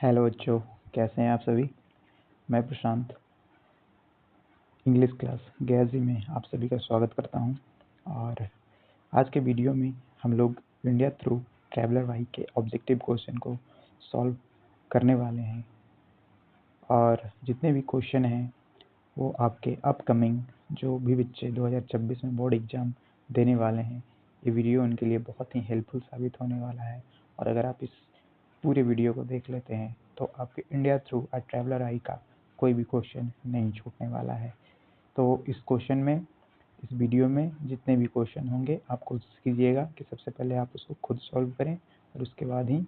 Hello बच्चों, कैसे हैं आप सभी। मैं प्रशांत इंग्लिश क्लास गैजी में आप सभी का स्वागत करता हूं। और आज के वीडियो में हम लोग इंडिया थ्रू ट्रैवलर वाई के ऑब्जेक्टिव क्वेश्चन को सॉल्व करने वाले हैं। और जितने भी क्वेश्चन हैं वो आपके अपकमिंग जो भी बच्चे 2026 में बोर्ड एग्जाम देने वाले हैं, ये वीडियो उनके लिए बहुत ही हेल्पफुल साबित होने वाला है। और अगर आप इस पूरे वीडियो को देख लेते हैं तो आपके इंडिया थ्रू ट्रैवलर आई का कोई भी क्वेश्चन नहीं छूटने वाला है। तो इस वीडियो में जितने भी क्वेश्चन होंगे आप कोशिश कीजिएगा कि सबसे पहले आप उसको खुद सॉल्व करें और उसके बाद ही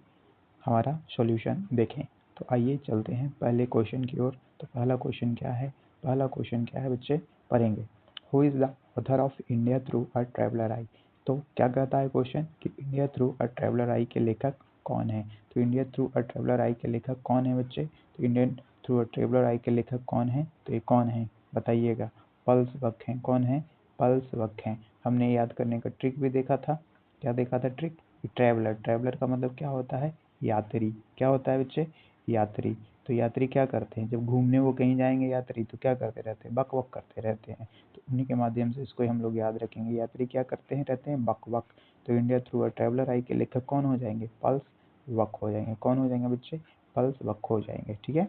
हमारा सॉल्यूशन देखें। तो आइए चलते हैं पहले क्वेश्चन की ओर। तो पहला क्वेश्चन क्या है बच्चे, पढ़ेंगे। Who is the author of India through traveller आई। तो क्या कहता है क्वेश्चन कि इंडिया थ्रू ट्रैवलर आई के लेखक कौन है। तो इंडिया थ्रू ट्रैवलर आई के लेखक कौन है बच्चे। तो इंडियन थ्रू ट्रैवलर आई के लेखक कौन है, तो ये कौन है बताइएगा। पल्स वक हैं। कौन है? पल्स वक हैं। हमने याद करने का ट्रिक भी देखा था। क्या देखा था ट्रिक? ट्रैवलर का मतलब क्या होता है? यात्री। क्या होता है बच्चे? यात्री। तो यात्री क्या करते हैं? जब घूमने वो कहीं जाएंगे यात्री तो क्या करते रहते हैं? बक वक करते रहते हैं। तो उन्हीं के माध्यम से इसको हम लोग याद रखेंगे। यात्री क्या करते हैं? रहते हैं बक वक। तो इंडिया थ्रू ट्रैवलर आई के लेखक कौन हो जाएंगे? पल्स वक हो जाएंगे। कौन हो जाएंगे बच्चे? पल्स वक हो जाएंगे। ठीक है,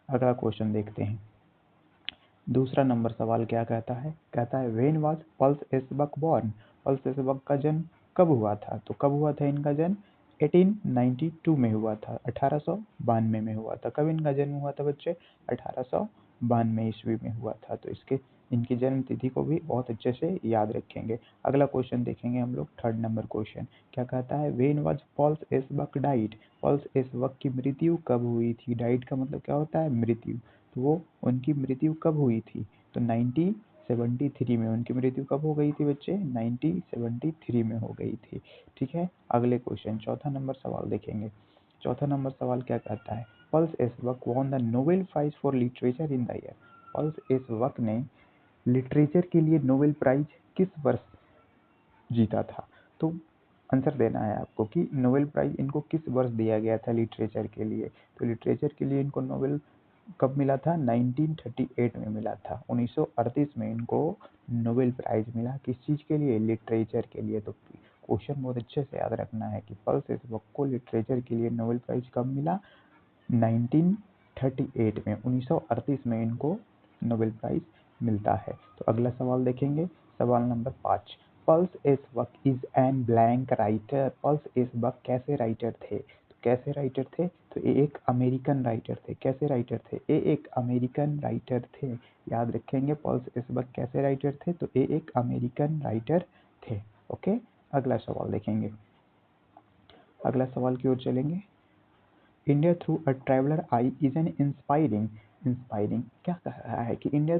अगला क्वेश्चन देखते हैं। दूसरा नंबर सवाल क्या कहता है? कहता है when was Pearl S Buck born. Pearl S Buck का जन्म कब हुआ था? तो कब हुआ था इनका जन्म? 1892 में हुआ था, 1892 में हुआ था। कब इनका जन्म हुआ था बच्चे? 1892 ईस्वी में हुआ था। तो इनकी जन्म तिथि को भी बहुत अच्छे से याद रखेंगे। अगला क्वेश्चन देखेंगे हम लोग, थर्ड नंबर क्वेश्चन। क्या कहता है? When was Pearl S Buck died. Pearl S Buck की मृत्यु कब हुई थी? डाइड का मतलब क्या होता है? मृत्यु। तो वो उनकी मृत्यु कब हुई थी? तो 1973 में। उनकी मृत्यु कब हो गई थी बच्चे? 1973 में हो गई थी। ठीक है, अगले क्वेश्चन चौथा नंबर सवाल देखेंगे। चौथा नंबर सवाल क्या कहता है? Pearl S Buck won the Nobel prize for literature in the year. Pearl S Buck ने लिटरेचर के लिए नोबेल प्राइज किस वर्ष जीता था? तो आंसर देना है आपको कि नोबेल प्राइज इनको किस वर्ष दिया गया था लिटरेचर के लिए। तो लिटरेचर के लिए इनको नोबेल कब मिला था? 1938 में मिला था। 1938 में इनको नोबेल प्राइज मिला। किस चीज़ के लिए? लिटरेचर के लिए। तो क्वेश्चन बहुत अच्छे से याद रखना है कि पल्स एस बक को लिटरेचर के लिए नोबेल प्राइज कब मिला? 1938 में, 1938 में इनको नोबेल प्राइज मिलता है। तो अगला सवाल देखेंगे, सवाल number 5। Pearl S Buck is an blank writer. Pearl S Buck कैसे राइटर थे? तो कैसे राइटर थे? तो ये एक अमेरिकन राइटर थे। कैसे राइटर थे? ये एक अमेरिकन राइटर थे। याद रखेंगे, पल्स एस बक कैसे राइटर थे? तो ये एक अमेरिकन राइटर थे। ओके, अगला सवाल देखेंगे। अगला सवाल की ओर चलेंगे। India through a traveller eye is an inspiring क्या कह रहा है कि इंडिया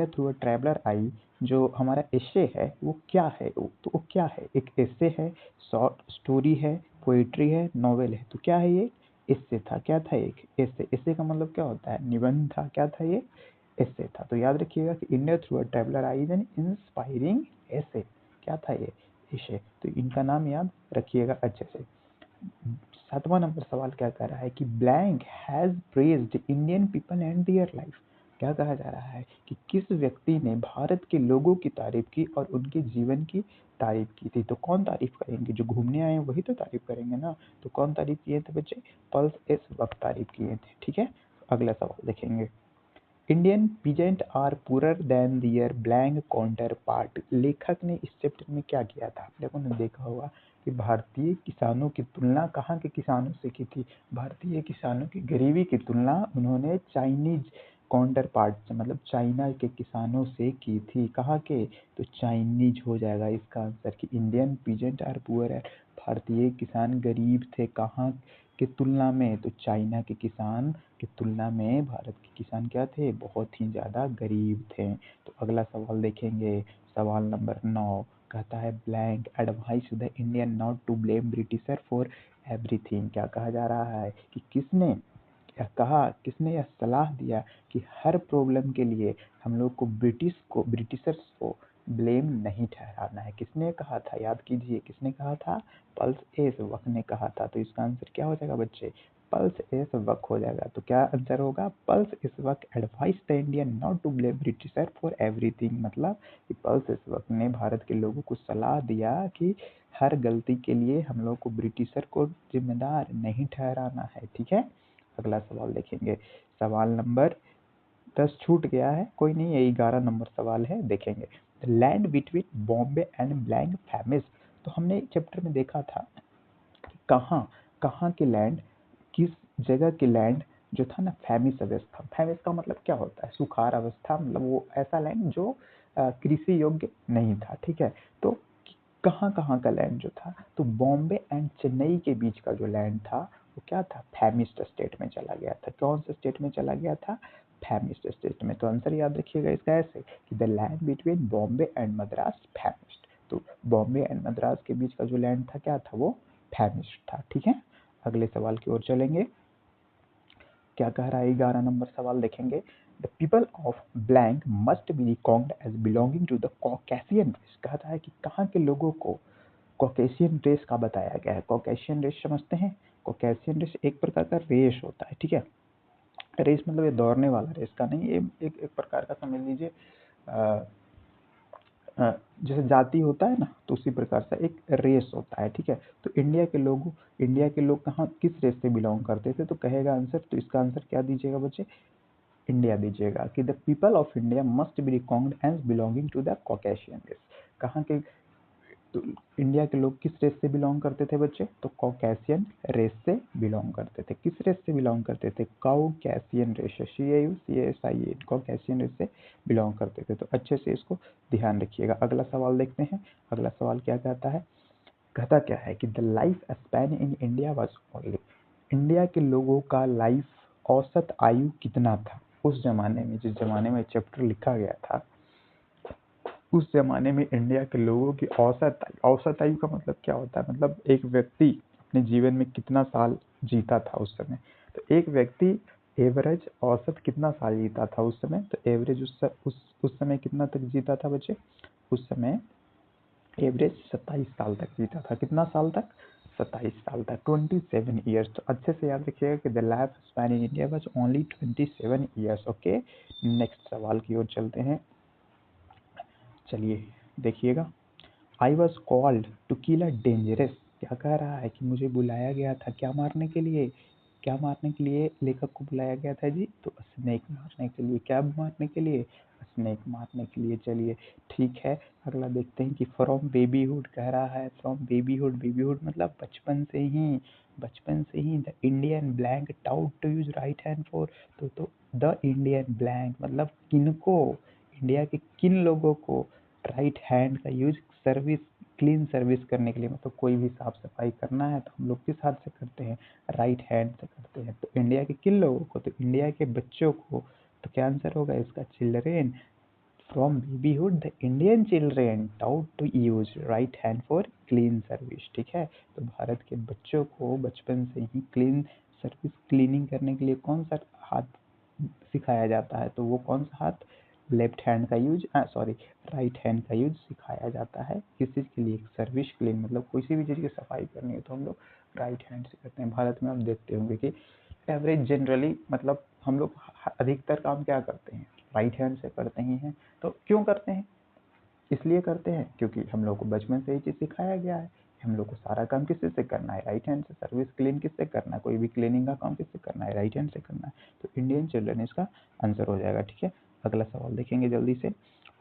थ्रू अ ट्रैवलर आई जो हमारा एस्से है वो क्या है? तो वो क्या है? एक एस्से है, शॉर्ट स्टोरी है, पोएट्री है, नॉवेल है। तो क्या है ये? एस्से था। क्या था? एक एस्से। एस्से का मतलब क्या होता है? निबंध था। क्या था ये? एस्से था। तो याद रखिएगा कि India through a traveller eye is an inspiring essay. क्या था ये? एस्से। तो इनका नाम याद रखिएगा अच्छे से। सातवां नंबर सवाल क्या कह रहा है कि blank has praised Indian people and their life. क्या कहा जा रहा है कि किस व्यक्ति ने भारत के लोगों की तारीफ की और उनके जीवन की तारीफ की थी? तो कौन तारीफ करेंगे? जो घूमने आए हैं वही तो तारीफ करेंगे ना। तो कौन तारीफ किए थे बच्चे? पल्स एस बक तारीफ किए थे। ठीक है, अगला सवाल देखेंगे। Indian peasant are poor than their blank counterpart. लेखक ने इस चैप्टर में क्या किया था? आप लोगों ने देखा होगा कि भारतीय किसानों की तुलना कहाँ के किसानों से की थी? भारतीय किसानों की गरीबी की तुलना उन्होंने चाइनीज काउंटर पार्ट से, मतलब चाइना के किसानों से की थी। कहाँ के? तो चाइनीज हो जाएगा इसका आंसर कि इंडियन पीजेंट आर पुअर है। भारतीय किसान गरीब थे। कहाँ की तुलना में? तो चाइना के किसान की तुलना में भारत के किसान क्या थे? बहुत ही ज़्यादा गरीब थे। तो अगला सवाल देखेंगे, सवाल नंबर 9 कहता है blank advice the Indian not to blame Britisher for everything. क्या कहा जा रहा है कि किसने यह सलाह दिया कि हर प्रॉब्लम के लिए हम लोग को ब्रिटिशर्स को ब्लेम नहीं ठहराना है? किसने कहा था? याद कीजिए, किसने कहा था? पल्स एस बक ने कहा था। तो इसका आंसर क्या हो जाएगा बच्चे? पल्स इस वक्त हो जाएगा। तो क्या आंसर होगा? पल्स इस वक्त advice the Indian not to blame Britisher for everything, मतलब कि पल्स इस वक्त ने भारत के लोगों को सलाह दिया कि हर गलती के लिए हम लोग को ब्रिटिशर को जिम्मेदार नहीं ठहराना है। ठीक है, अगला सवाल देखेंगे। सवाल नंबर 10 छूट गया है, कोई नहीं, ये 11 नंबर सवाल है, देखेंगे। The land between Bombay and blank famous. तो हमने चैप्टर में देखा था कि कहाँ कहाँ के लैंड, किस जगह के लैंड जो था ना फेमिस अवस्था। फेमिस का मतलब क्या होता है? सुखार अवस्था, मतलब वो ऐसा लैंड जो कृषि योग्य नहीं था। ठीक है, तो कहाँ कहाँ का लैंड जो था, तो बॉम्बे एंड चेन्नई के बीच का जो लैंड था वो क्या था? फेमिस्ट स्टेट में चला गया था। कौन से स्टेट में चला गया था? फेमिस्ट स्टेट में। तो आंसर याद रखिएगा इसका ऐसे कि the land between Bombay and Madras famous. तो बॉम्बे एंड मद्रास के बीच का जो लैंड था क्या था? वो फेमिस्ट था। ठीक है, अगले सवाल की ओर चलेंगे। क्या कह रहा है? 11 नंबर सवाल देखेंगे। The people of blank must be recognised as belonging to the Caucasian race. कहता है कि कहाँ के लोगों को कॉकेशियन रेस का बताया गया है। कॉकेशियन रेस समझते हैं? कॉकेशियन रेस एक प्रकार का रेस होता है। ठीक है, रेस मतलब ये दौड़ने वाला रेस का नहीं, ये एक प्रकार का समझ लीजिए जैसे जाति होता है ना, तो उसी प्रकार से एक रेस होता है। ठीक है, तो इंडिया के लोग कहाँ किस रेस से बिलोंग करते थे? तो कहेगा आंसर, तो इसका आंसर क्या दीजिएगा बच्चे? इंडिया दीजिएगा कि the people of India must be recognised as belonging to the Caucasian race. कहाँ के? तो इंडिया के लोग किस रेस से बिलोंग करते थे बच्चे? तो कॉकेशियन रेस से बिलोंग करते थे। किस रेस से बिलोंग करते थे? Caucasian race, CAUCASIAN, Caucasian race से बिलोंग करते थे। तो अच्छे से इसको ध्यान रखिएगा। अगला सवाल देखते हैं। अगला सवाल क्या कहता है? कहता क्या है कि the life span in India was only. India के लोगों का लाइफ औसत आयु कितना था उस जमाने में? जिस जमाने में चैप्टर लिखा गया था, उस जमाने में इंडिया के लोगों की औसत आयु का मतलब क्या होता है? मतलब एक व्यक्ति अपने जीवन में कितना साल जीता था उस समय। तो एक व्यक्ति एवरेज औसत कितना साल जीता था उस समय? तो एवरेज उस समय कितना तक जीता था बच्चे? उस समय एवरेज 27 साल तक जीता था। कितना साल तक? 27 साल तक, 27 ईयर्स। तो अच्छे से याद रखिएगा कि the life span in India was only 27 years. Okay, next सवाल की ओर चलते हैं। चलिए देखिएगा। I was called to kill a dangerous. क्या कह रहा है कि मुझे बुलाया गया था क्या मारने के लिए? क्या मारने के लिए लेखक को बुलाया गया था जी? तो स्नेक मारने के लिए। क्या मारने के लिए? स्नेक मारने के लिए। चलिए ठीक है, अगला देखते हैं कि फ्रॉम बेबीहुड कह रहा है। फ्रॉम बेबीहुड, बेबीहुड मतलब बचपन से ही the Indian blank taught to use right hand for. तो द इंडियन ब्लैंक मतलब किनको? इंडिया के किन लोगों को राइट हैंड का यूज सर्विस, क्लीन सर्विस करने के लिए, मतलब कोई भी साफ सफाई करना है तो हम लोग किस हाथ से करते हैं? राइट हैंड से करते हैं। तो इंडिया के किन लोगों को? तो इंडिया के बच्चों को। तो क्या आंसर होगा इसका? Children. From babyhood the Indian children taught to use right hand for clean service. ठीक है, तो भारत के बच्चों को बचपन से ही क्लीन सर्विस, क्लीनिंग करने के लिए कौन सा हाथ सिखाया जाता है? तो वो कौन सा हाथ? लेफ्ट हैंड का यूज, सॉरी, राइट हैंड का यूज सिखाया जाता है। किस चीज़ के लिए? सर्विस क्लीन, मतलब किसी भी चीज़ की सफाई करनी है तो हम लोग राइट हैंड से करते हैं। भारत में आप देखते होंगे कि एवरेज जनरली, मतलब हम लोग अधिकतर काम क्या करते हैं? राइट हैंड से करते ही हैं। तो क्यों करते हैं? इसलिए करते हैं क्योंकि हम लोग को बचपन से ही चीज़ सिखाया गया है। हम लोग को सारा काम किससे से करना है? राइट हैंड से। सर्विस क्लीन किससे करना है? कोई भी क्लीनिंग का काम किससे करना है? राइट हैंड से करना है। तो इंडियन चिल्ड्रन इसका आंसर हो जाएगा। ठीक है, अगला सवाल देखेंगे जल्दी से।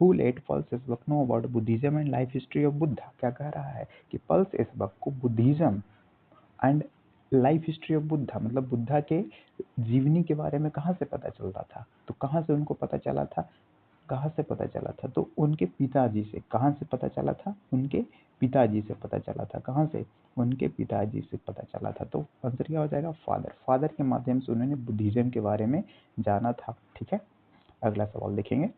हु लेट पल्स इस वक्त know about Buddhism and life history of Buddha. क्या कह रहा है कि पल्स इस वक्त को Buddhism and life history of Buddha, मतलब बुद्धा के जीवनी के बारे में कहाँ से पता चलता था? तो कहाँ से उनको पता चला था? कहाँ से पता चला था? तो उनके पिताजी से। कहाँ से पता चला था? उनके पिताजी से पता चला था। कहाँ से? उनके पिताजी से पता चला था। तो आंसर क्या हो जाएगा? फादर। फादर के माध्यम से उन्होंने बुद्धिज्म के बारे में जाना था। ठीक है, अगला सवाल देखेंगे।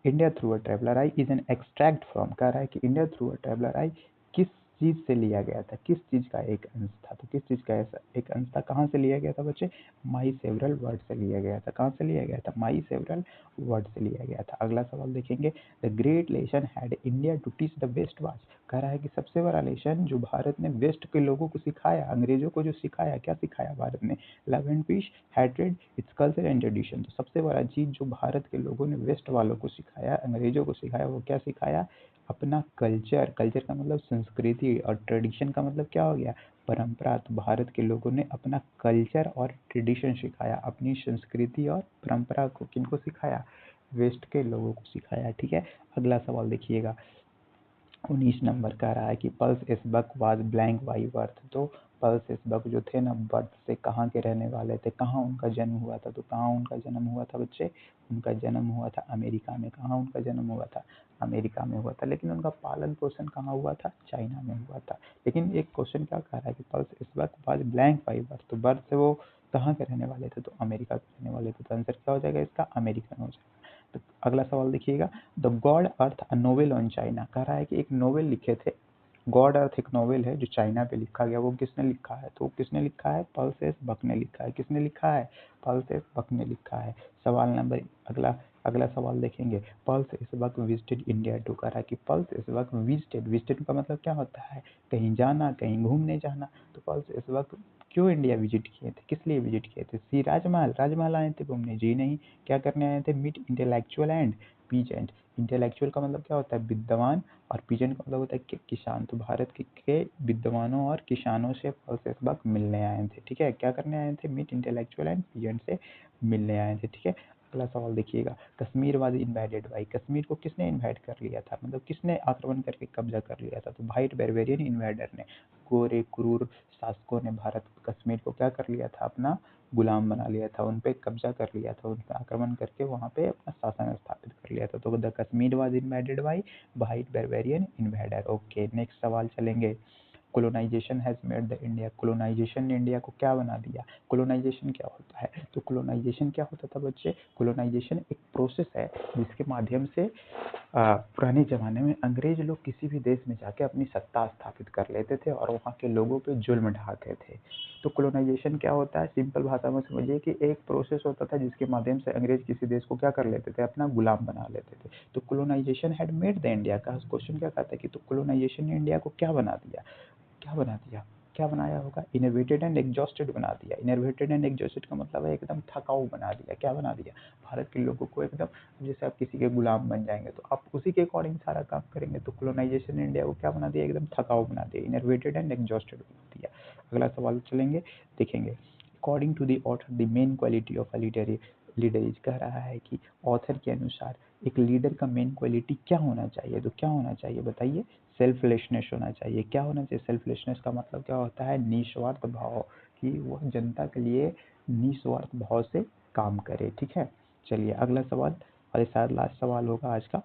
India through a traveller I is an extract from. कह रहा है कि इंडिया थ्रू अ ट्रेवलर आई किस चीज़ से लिया गया था, किस चीज़ का एक अंश था, तो किस चीज़ का ऐसा एक अंश था, कहाँ से लिया गया था बच्चे, माई सेवरल वर्ड से लिया गया था। कहाँ से लिया गया था, माई सेवरल वर्ड से लिया गया था। अगला सवाल देखेंगे, the great lesson had India to teach the West was. कह रहा है कि सबसे बड़ा लेसन जो भारत ने वेस्ट के लोगों को सिखाया, अंग्रेजों को जो सिखाया, क्या सिखाया भारत ने, love and peace, hatred, it's culture and tradition. तो सबसे बड़ा चीज़ जो भारत के लोगों ने वेस्ट वालों को सिखाया, अंग्रेजों को सिखाया, वो क्या सिखाया, अपना कल्चर। कल्चर का मतलब संस्कृति, और ट्रेडिशन का मतलब क्या हो गया, परंपरा। तो भारत के लोगों ने अपना कल्चर और ट्रेडिशन सिखाया, अपनी संस्कृति और परंपरा को किनको सिखाया, वेस्ट के लोगों को सिखाया। ठीक है, अगला सवाल देखिएगा, 19 नंबर का रहा है कि Pearl S Buck was blank by birth. तो पल्स एस बक जो थे ना, बर्थ से कहाँ के रहने वाले थे, कहाँ उनका जन्म हुआ था, तो कहाँ उनका जन्म हुआ था बच्चे, उनका जन्म हुआ था अमेरिका में। कहाँ उनका जन्म हुआ था, अमेरिका में हुआ था। लेकिन उनका पालन पोषण कहाँ हुआ था, चाइना में हुआ था। लेकिन एक क्वेश्चन क्या कह रहा है कि Pearl S Buck was blank by birth, तो बर्थ से वो कहाँ के रहने वाले थे, तो अमेरिका के रहने वाले थे। तो आंसर क्या हो जाएगा इसका, अमेरिकन हो जाएगा। तो अगला सवाल देखिएगा, the God earth a novel on China. कह रहा है कि एक नोवेल लिखे थे, गॉड अर्थ एक नोवेल है जो चाइना पे लिखा गया, वो किसने लिखा है, तो किसने लिखा है, पल्स एस बक ने लिखा है। किसने लिखा है, पल्स एस बक ने लिखा है। सवाल नंबर अगला अगला सवाल देखेंगे, Pearl S Buck visited India to. कह रहा है कि Pearl S Buck visited, visited का मतलब क्या होता है, कहीं जाना, कहीं घूमने जाना। तो पल्स एस बक क्यों इंडिया विजिट किए थे, किस लिए विजिट किए थे, सी राजमहल, राजमहल आए थे घूमने, जी नहीं, क्या करने आए थे, meet intellectual and peasant. Intellectual का मतलब क्या होता है, विद्वान, और पीजेंट का मतलब होता है किसान। तो भारत के विद्वानों और किसानों से पल्स एस बक मिलने आए थे। ठीक है, क्या करने आए थे, मीट इंटेलेक्चुअल एंड पीजेंट से मिलने आए थे। ठीक है, अगला सवाल देखिएगा, Kashmir was invaded by. Kashmir को किसने इन्वाइट कर लिया था, मतलब किसने आक्रमण करके कब्जा कर लिया था, तो वाइट बेरवेरियन इन्वाइडर ने, गोरे क्रूर शासकों ने भारत कश्मीर को क्या कर लिया था, अपना गुलाम बना लिया था, उन पे कब्जा कर लिया था, उन पे आक्रमण करके वहाँ पे अपना शासन स्थापित कर लिया था। तो the Kashmir was invaded by white barbarian invader. Okay, next सवाल चलेंगे, colonisation has made the India. Colonisation ने इंडिया को क्या बना दिया, कोलोनाइजेशन क्या होता है, तो कोलोनाइजेशन क्या होता था बच्चे, कोलोनाइजेशन एक प्रोसेस है जिसके माध्यम से पुराने ज़माने में अंग्रेज लोग किसी भी देश में जाके अपनी सत्ता स्थापित कर लेते थे और वहाँ के लोगों पे जुल्म ढाते थे। तो कोलोनाइजेशन क्या होता है, सिंपल भाषा में समझिए कि एक प्रोसेस होता था जिसके माध्यम से अंग्रेज किसी देश को क्या कर लेते थे, अपना गुलाम बना लेते थे। तो colonization had made the India का क्वेश्चन क्या कहता है कि तो कोलोनाइजेशन ने इंडिया को क्या बना दिया, क्या बना दिया, क्या बनाया होगा, इनोवेटेड एंड एग्जॉस्टेड बना दिया। इनोवेटेड एंड एग्जॉस्टेड का मतलब है एकदम थकाऊ बना दिया। क्या बना दिया, भारत के लोगों को एकदम, जैसे आप किसी के गुलाम बन जाएंगे तो आप उसी के अकॉर्डिंग सारा काम करेंगे। तो कोलोनाइजेशन ने इंडिया को क्या बना दिया, एकदम थकाऊ बना दिया, इनोवेटेड एंड एग्जॉस्टेड बना दिया। अगला सवाल चलेंगे, देखेंगे, according to the author the main quality of a leader is. कह रहा है कि ऑथर के अनुसार एक लीडर का मेन क्वालिटी क्या होना चाहिए, तो क्या होना चाहिए बताइए, सेल्फलेसनेस होना चाहिए। क्या होना चाहिए, सेल्फलेसनेस का मतलब क्या होता है, निस्वार्थ भाव, कि वह जनता के लिए निस्वार्थ भाव से काम करे। ठीक है, चलिए अगला सवाल, और ये शायद लास्ट सवाल होगा आज का,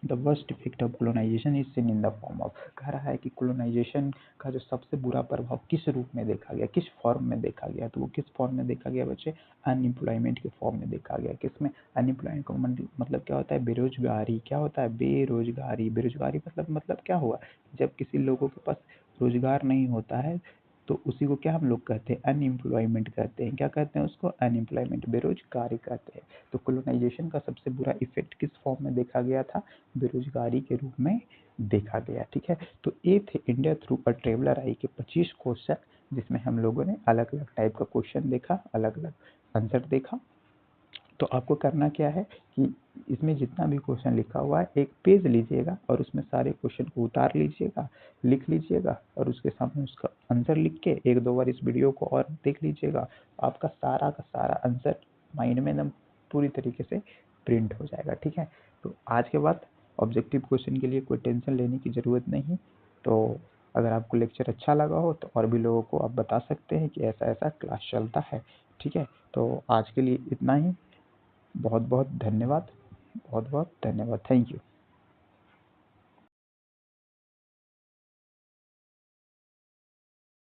the worst effect of colonization is seen in the form of. कह रहा है कि कोलोनाइजेशन का जो सबसे बुरा प्रभाव किस रूप में देखा गया, किस फॉर्म में देखा गया, तो वो किस फॉर्म में देखा गया बच्चे, अनएम्प्लॉयमेंट के फॉर्म में देखा गया। किसमें, अनएम्प्लॉयमेंट का मतलब क्या होता है, बेरोजगारी। क्या होता है, बेरोजगारी। बेरोजगारी मतलब क्या हुआ, जब किसी लोगों के पास रोजगार नहीं होता है तो उसी को क्या हम लोग कहते हैं, अनएम्प्लॉयमेंट कहते हैं। क्या कहते हैं उसको, अनएम्प्लॉयमेंट, बेरोजगारी कहते हैं। तो कोलोनाइजेशन का सबसे बुरा इफेक्ट किस फॉर्म में देखा गया था, बेरोजगारी के रूप में देखा गया। ठीक है, तो ये थे इंडिया थ्रू अ ट्रेवलर आई के 25 क्वेश्चन, जिसमें हम लोगों ने अलग अलग टाइप का क्वेश्चन देखा, अलग अलग आंसर देखा। तो आपको करना क्या है कि इसमें जितना भी क्वेश्चन लिखा हुआ है एक पेज लीजिएगा और उसमें सारे क्वेश्चन को उतार लीजिएगा, लिख लीजिएगा, और उसके सामने उसका आंसर लिख के एक दो बार इस वीडियो को और देख लीजिएगा। आपका सारा का सारा आंसर माइंड में एकदम पूरी तरीके से प्रिंट हो जाएगा। ठीक है, तो आज के बाद ऑब्जेक्टिव क्वेश्चन के लिए कोई टेंशन लेने की ज़रूरत नहीं। तो अगर आपको लेक्चर अच्छा लगा हो तो और भी लोगों को आप बता सकते हैं कि ऐसा ऐसा क्लास चलता है। ठीक है, तो आज के लिए इतना ही। बहुत बहुत धन्यवाद, बहुत बहुत धन्यवाद, थैंक यू।